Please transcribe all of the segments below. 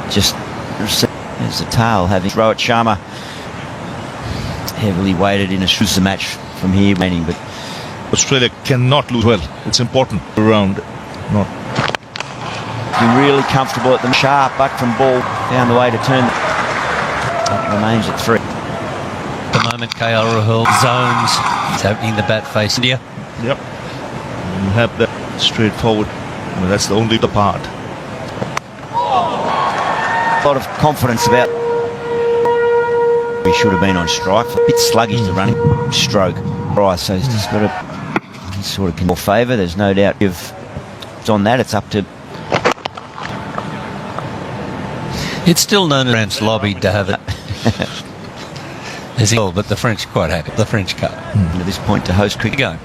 just there's the tail having Rohit Sharma heavily weighted in a match from here, but Australia cannot lose well. It's important around. Not been really comfortable at the sharp buck from ball, found the way to turn. It remains at 3. At the moment, KL Rahul zones. It's opening the bat face India. Yep. You have that straightforward. I mean, that's the only part. A lot of confidence about. He should have been on strike. A bit sluggish to run him. Stroke. Right, so he's just got to sort of more favour. There's no doubt if it's on that, it's up to. It's still known as France lobbied to have it. But the French are quite happy. The French Cup. At this point to host cricket. Go.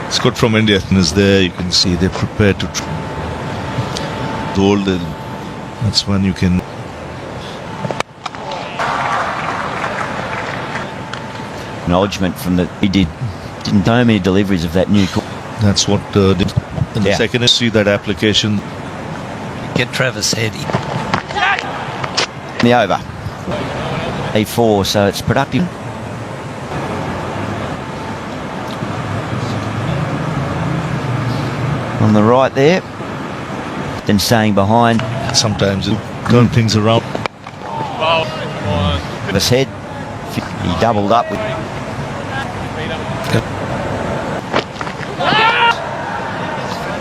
It's good from India. Is there, you can see they're prepared to hold. That's when you can. Acknowledgement from the didn't know many deliveries of that new. That's what did in the second. See that application. Get Travis Head. The over. A4, so it's productive. On the right there. Then staying behind. Sometimes it turn things around. Travis Head. He doubled up with.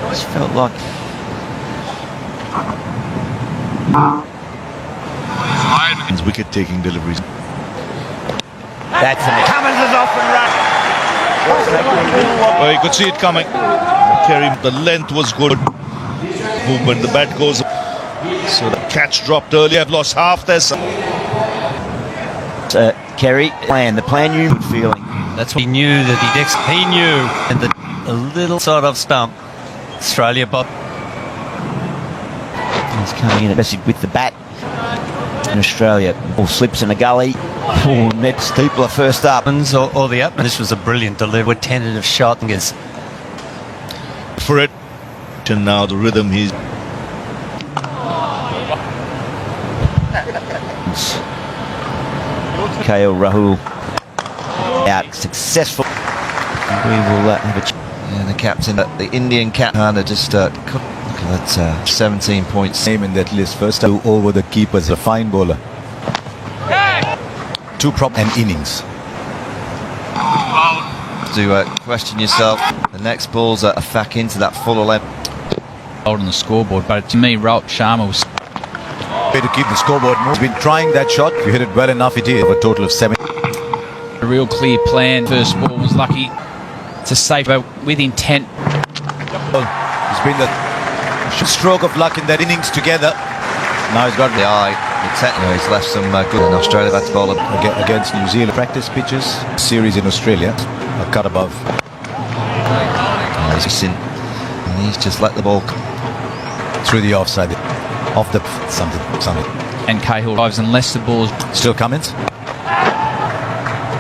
Just felt like. His wicket-taking deliveries. That's it. Cummins is off and run. Well, you could see it coming. Kerry, the length was good. Movement, the bat goes. So the catch dropped early. I've lost half this. Kerry, the plan you feeling. That's what he knew that he knew, and a little sort of stump. Australia, Bob. He's coming in with the bat. In Australia, all slips in a gully. Net Steepler first up. Or the up. This was a brilliant delivery. Tentative shot. For it. And now the rhythm he's. KL Rahul out successful. We will have a. Yeah, the captain, the Indian captain, just look at that 17 points. Name in that list first over the keepers, a fine bowler. 2 prop and innings. To question yourself, the next ball's a fack into that fuller length. On the scoreboard, but to me, Rohit Sharma was Way to keep the scoreboard moving. He's been trying that shot. If you hit it well enough, it is. A total of 7. a real clear plan. First ball was lucky to save, but with intent. It's been the stroke of luck in that innings together. Now he's got the eye. He's left some good in Australia. That's ball against New Zealand. Practice pitches series in Australia. A cut above. And he's just let the ball through the offside. Off the something. And Cahill drives unless the ball is still Cummins.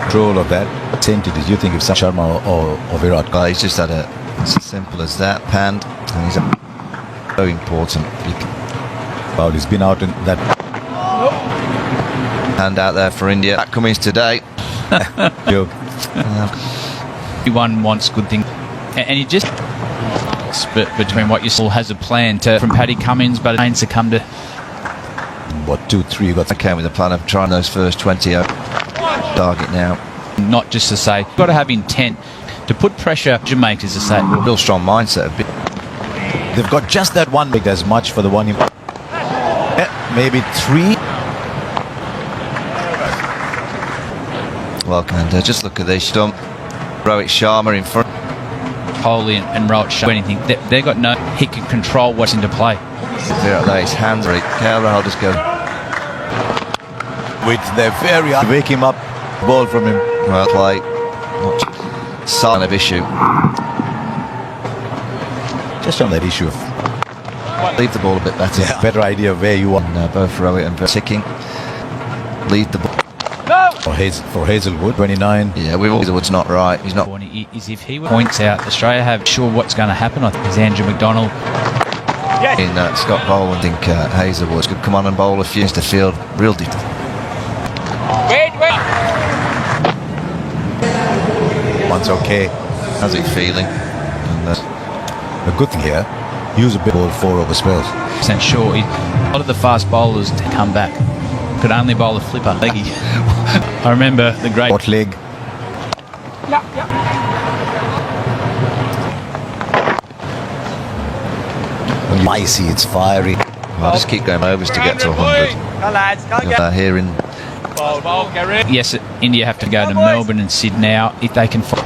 Control of that. Tempted as you think of Sharma or Virat. Well, he's just had it's as simple as that. Panned. And he's so important. Well, he's been out in that. Hand out there for India. Pat Cummins today. Everyone wants good things, and you just split between what you still has a plan to from Paddy Cummins, but it ain't succumbed to. What 2-3 you got? I came with a plan of trying those first 20 target now. Not just to say, got to have intent to put pressure. Jamaicans to say, real strong mindset. They've got just that one big as much for the one. Maybe 3. Well, and just look at this stump. Rohit Sharma in front. Kohli and Rohit Sharma. Anything they've got no. He can control what's into play. There, his hands right. KL Rahul just go with their very wake him up. Ball from him. Well play. Sign of issue. Just on that issue of leave the ball a bit better. Yeah, better idea of where you want. And, both Rohit and ticking. Leave the ball. For Hazelwood, 29. Yeah, Hazelwood's not right. He's not. Is if he points out Australia have sure what's going to happen. I think it's Andrew McDonald. in Scott Boland. I think Hazelwood could come on and bowl a few to field real deep. One's okay. How's he feeling? And, The good thing here, use a bit ball 4 over spells. And sure, a lot of the fast bowlers to come back could only bowl a flipper. Leggy. I remember the great Hot leg. Icy, it's fiery. I'll just keep going overs to get to 100. Here in Yes, India have to go to Melbourne and Sydney now if they can find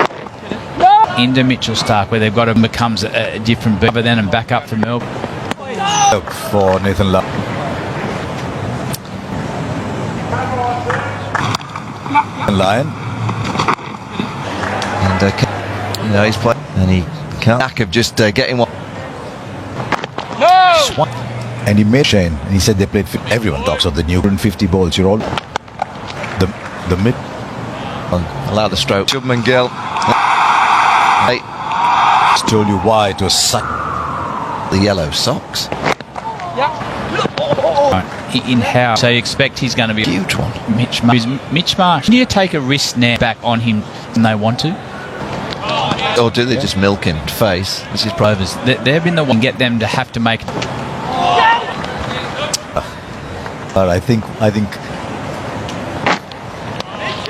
into Mitchell Stark, where they've got to becomes a different beaver then and back up for Melbourne. For Nathan Love. Lion. And he's playing, and he can't back of just getting one. And he made Shane, and he said they played. Everyone talks of the new 50 balls. You're all the mid. Allow the stroke. Shubman Gill. Hey, Just told you why it was such. the yellow socks. In how? So you expect he's going to be a Huge one. Mitch Marsh. Do you take a risk now back on him and they want to? Or do they just milk him face? This is Rovers. They've been the one to get them to have to make. But I think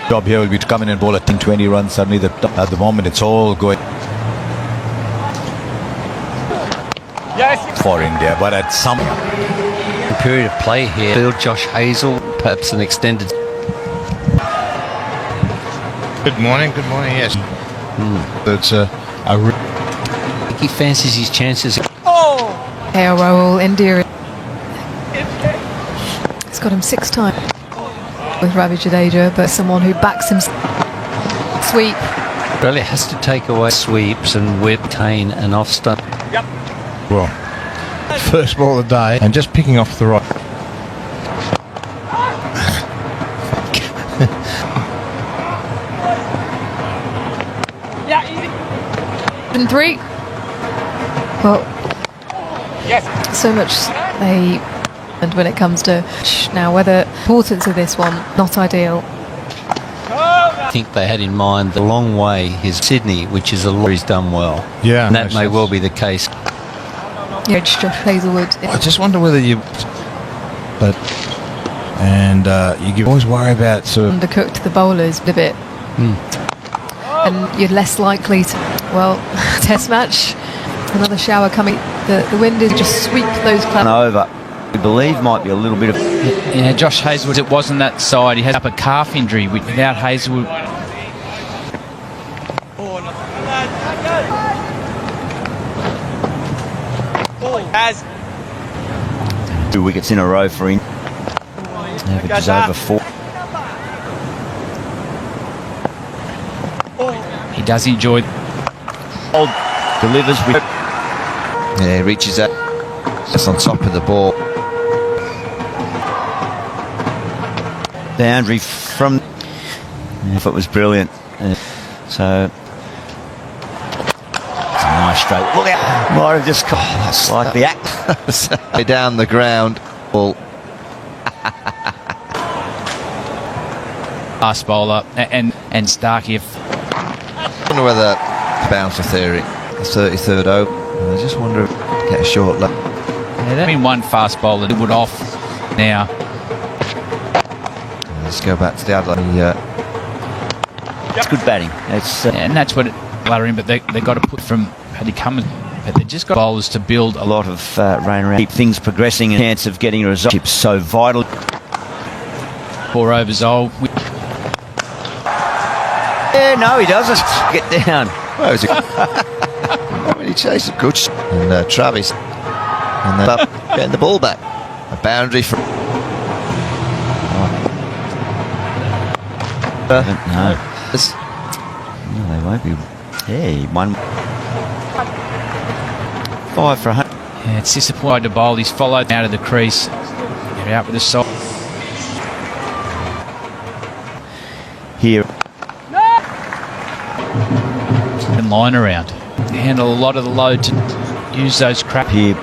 job here will be to come in and bowl at 20 runs. Suddenly, at the moment, it's all going for India. But at some period of play here, field Josh Hazel, perhaps an extended. Good morning, yes. it's He fancies his chances. KL Rahul, India. It's got him 6 times with Ravi Jadeja, but someone who backs him. Sweep. Australia has to take away sweeps and whip, Kane and off stump. Well, first ball of the day, and just picking off the right. And 3. Well, so much they. And when it comes to now, whether importance of this one, not ideal. I think they had in mind the long way his Sydney, which is a lot he's done well. Yeah, and that may well be the case. Yeah, Josh Hazelwood. I just wonder whether you. You always worry about sort of. Undercooked the bowlers a bit. And you're less likely to. Well, test match. Another shower coming. The wind is just sweep those clouds. Over. We believe might be a little bit of. Yeah, Josh Hazelwood, it wasn't that side. He had up a calf injury without Hazelwood. 2 wickets in a row for him. Averages over 4. He does enjoy. Delivers with. Yeah, he reaches out just on top of the ball. Boundary from. If it was brilliant. So. It's a nice straight. Look out. Might have just. That's like the act. Down the ground. Well, Fast bowler and Starkey. I wonder whether bouncer theory. The 33rd over. I just wonder if get a short lap. Yeah, that'd been one fast bowler that would off now. Let's go back to the other. It's good batting. It's. And that's what it Lattering, but they got to put from Paddy Cummins. But they just got bowlers to build A lot of rain around. Keep things progressing and chance of getting a result. It's so vital. 4 overs old. Yeah, no, he doesn't. Get down. Where was it? When he chased the coach and Travis, and then getting the ball back. A boundary from. No. No, they won't be. Yeah, he won. 5 for 100. Yeah, it's disappointing to bowl. He's followed out of the crease. Get out with the side. Here. And line around. Handle a lot of the load to use those crap. Here.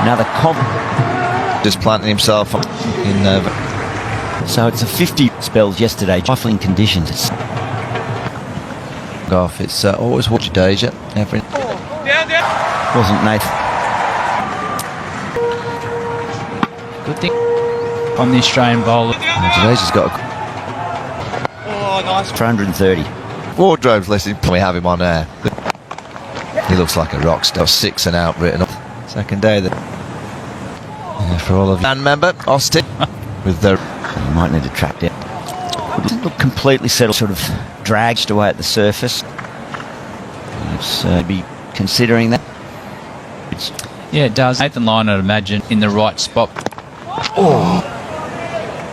Another comp. Just planting himself in. So it's a 50 spells yesterday. Trifling conditions. It's Off. It's always watch Jadeja. Every wasn't Nathan. Good thing on the Australian bowler. Jadeja's got For 130. Wardrobe's listening. We have him on air. He looks like a rock star. 6 and out written up. Second day that. For all of you. And member Austin with the. You might need to track down. It didn't look completely settled, sort of dragged away at the surface. Let's be considering that. Yeah, it does. Nathan Lyon, I'd imagine, in the right spot.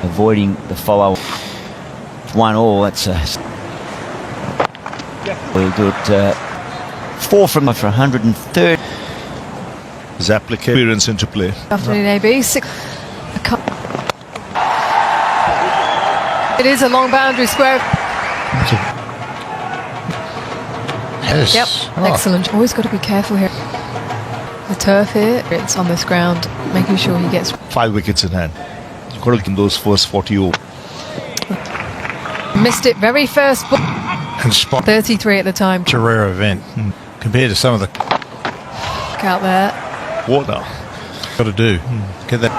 Avoiding the follow. 1-1. That's we'll do it 4 from for 130. His application into play. Afternoon, AB. It is a long boundary square. Yes. Yep, excellent. Always got to be careful here. The turf here, it's on this ground, making sure he gets 5 wickets in hand. You've got to get those first 40 over. missed it very first ball. And spot 33 at the time. a rare event compared to some of the Out there. What now? got to do. Get that.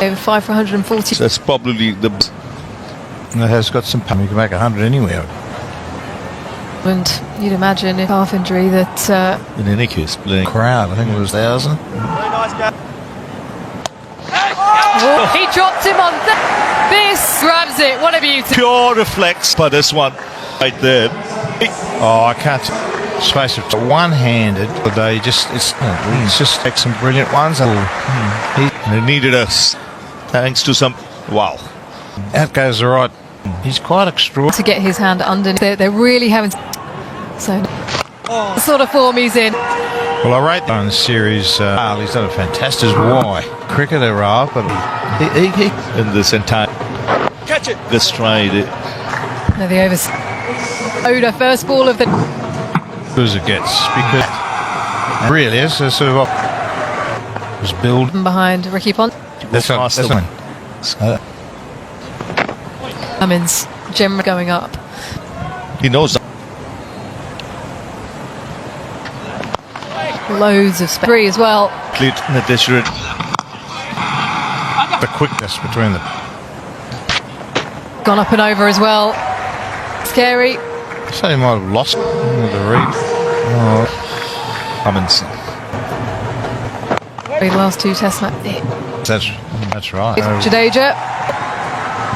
Over 5 for 140. So that's probably the. And it has got some power. You can make 100 anywhere. And you'd imagine if half injury that In any case, playing. Crowd, I think it was 1,000. he dropped him on this grabs it. What a beauty. Pure reflex for this one. Right there. Oh, I can't. Space of one-handed today. It's just like some brilliant ones. And it needed us. Thanks to some. Wow. Out goes the right. He's quite extraordinary. To get his hand underneath. They're really having. So, the sort of form he's in. Well, I rate on the series. He's done a fantastic. Why cricketer, Rob? But he In this entire. Catch it. This stride. No, the overs. Oda, first ball of the. as it gets because really it's a sort of was build. Behind Ricky Pont. That's not. Cummins, Jim going up. He knows. Loads of space. 3 as well. The quickness between them. Gone up and over as well. Scary. So he might have lost with the read. Cummins. The last 2 test matches. That's right. Jadeja.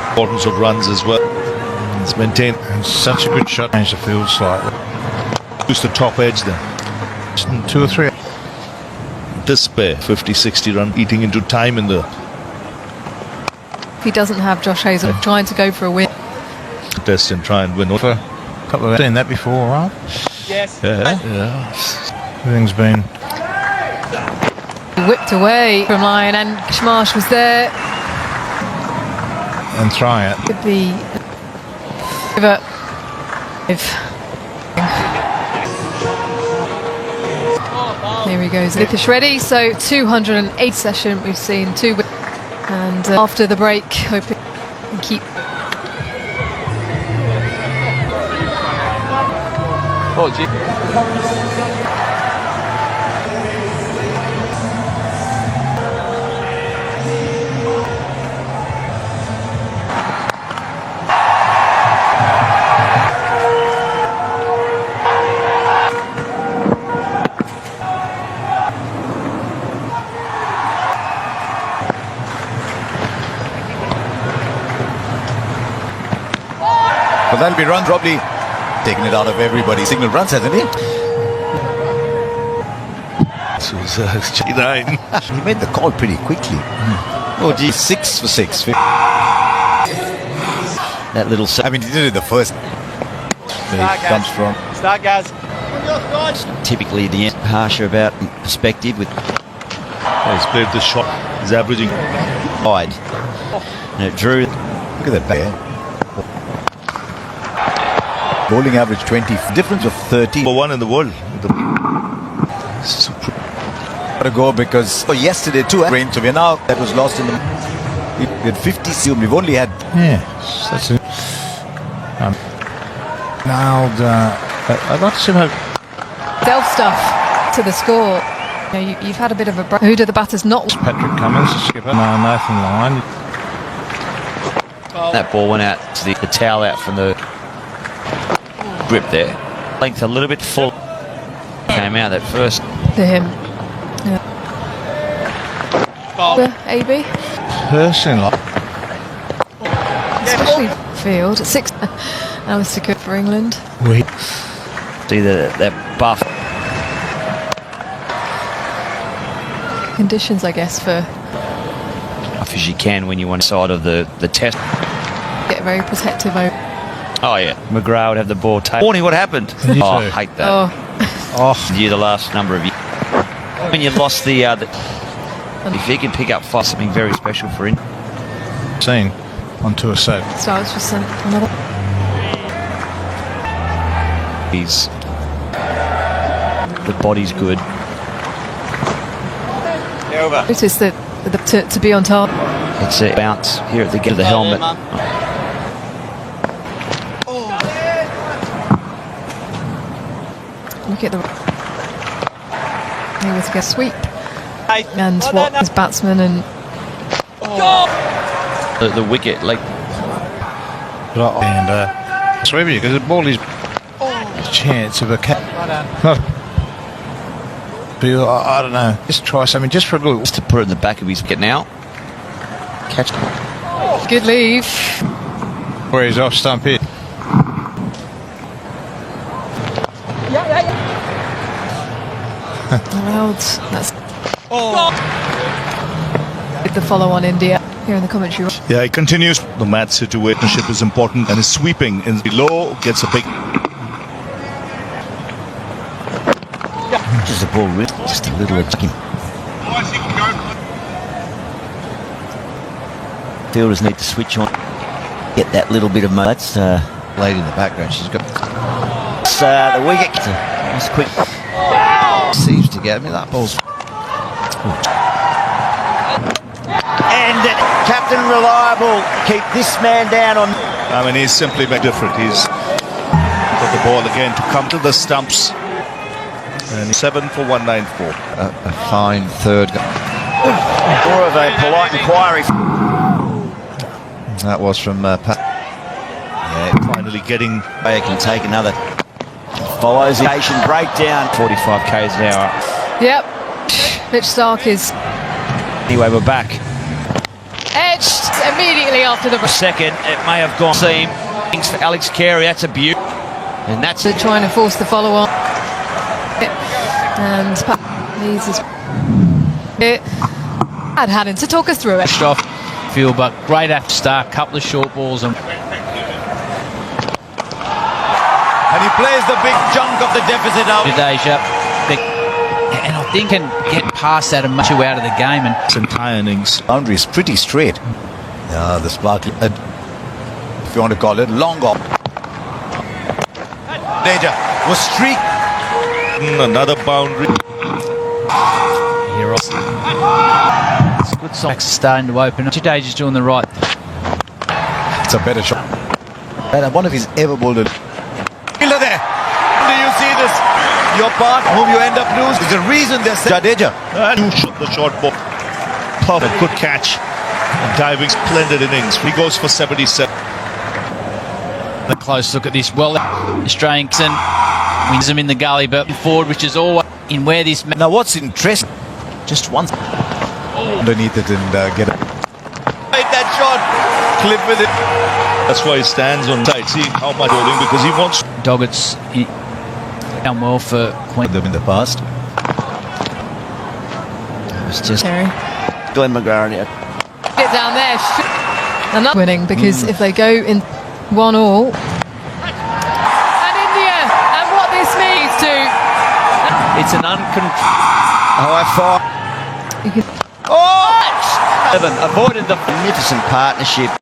Importance of runs as well. It's maintained. And such a good shot. Changed the field slightly. Use the top edge then. 2 or 3. This pair, 50-60 run, eating into time in the He doesn't have Josh Hazel trying to go for a win. test and try and win. For a couple of seen that before, right? Yeah. Everything's been. Whipped away from Lyon and Marsh was there. And try it. Could be. Here he goes, Lucas ready. So 208 session. We've seen 2. And after the break, hoping to keep. But that'll be run, probably taking it out of everybody. Signal runs, hasn't he? This was 9. He made the call pretty quickly. Oh, gee, 6 for 6. That little. I mean, he did it the first. Where he comes from. Start, guys. Typically, the harsher about perspective with He's played the shot. He's averaging. wide. And it drew. Look at that back. Bowling average 20. Difference of 30. Number 1 in the world. to go because yesterday too rain, so we're now that was lost in the. We had 50 seals. We've only had. Yeah, that's it. Nailed. I'd like to see how. Self stuff to the score. You've had a bit of a break. Who do the batters not? Patrick Cummins, the skipper. Nathan Lyon. That ball went out to the towel out from the grip there. Length a little bit full. Came out that first. To him. Yeah. AB. Personally, Especially field. 6. Alistair Cook for England. we See that buff. Conditions, I guess, for Tough as you can when you want side of the test. get very protective over. Oh yeah, McGrath would have the ball taken. Warning, what happened? You Oh, I too. hate that. Oh, You the last number of years. When you lost the if he can pick up fast, something very special for him. seen on tour set. so it's just another. He's the body's good. Notice that to be on top. It's a bounce here at the get of the helmet. Look at the. He was a sweep. And what his batsman and The wicket, like And sweep you because the ball is chance of a cat. I don't know. Just try something just for a good. to put it in the back of his wicket now. Catch. good leave. Where he's off stump hit. Allowed. That's with the follow on India here in the commentary. Yeah, he continues. The match situationship is important, and his sweeping in below gets a big. Just the ball, just a little of him. Fielders need to switch on, get that little bit of mo. That's Lady in the background, she's got the wicket. It's quick. seems to get me. That ball's And Captain Reliable, keep this man down on. I mean, he's simply made different. He's got the ball again to come to the stumps. And 7 for 194. a fine third. More of a polite inquiry. That was from Pat. Yeah, finally getting. They can take another. Follows the Asian breakdown. 45 k's an hour. Yep. Mitch Stark is Anyway, we're back. edged immediately after the. Second, it may have gone seam. Thanks for Alex Carey. That's a beaut. And that's They're trying to force the follow on. And Lees is. I'd had him to talk us through it. Pushed off field, but great after start. Couple of short balls and and he plays the big chunk of the deficit out. Asia. And I think can get past that and much you out of the game. And Some entire innings. Boundary is pretty straight. Yeah, the sparkly, if you want to call it, long off. Danger was streak. Another boundary. here, it's a good song. Starting to open up. Jadeja's doing the right. It's a better shot. And one of his ever bowled it. Fielder there. Do you see this? Your part, whom you end up losing. There's a reason they're Jadeja. And who shot the short ball? Perfect, good catch. And diving, splendid innings. He goes for 77. A close look at this. Well, Australian wins them in the gully, but forward, which is always in where this. Now what's interesting, just once underneath it and get it. Make that shot. Clip with it. That's why he stands on side. See how much bowling because he wants. Doggett's done well for Queen. Them in the past. It's just Terry. Glenn McGrath. Get down there. They're not winning because if they go in 1-1. And India, and what this means to. It's an high five. You can Avoided the magnificent partnership.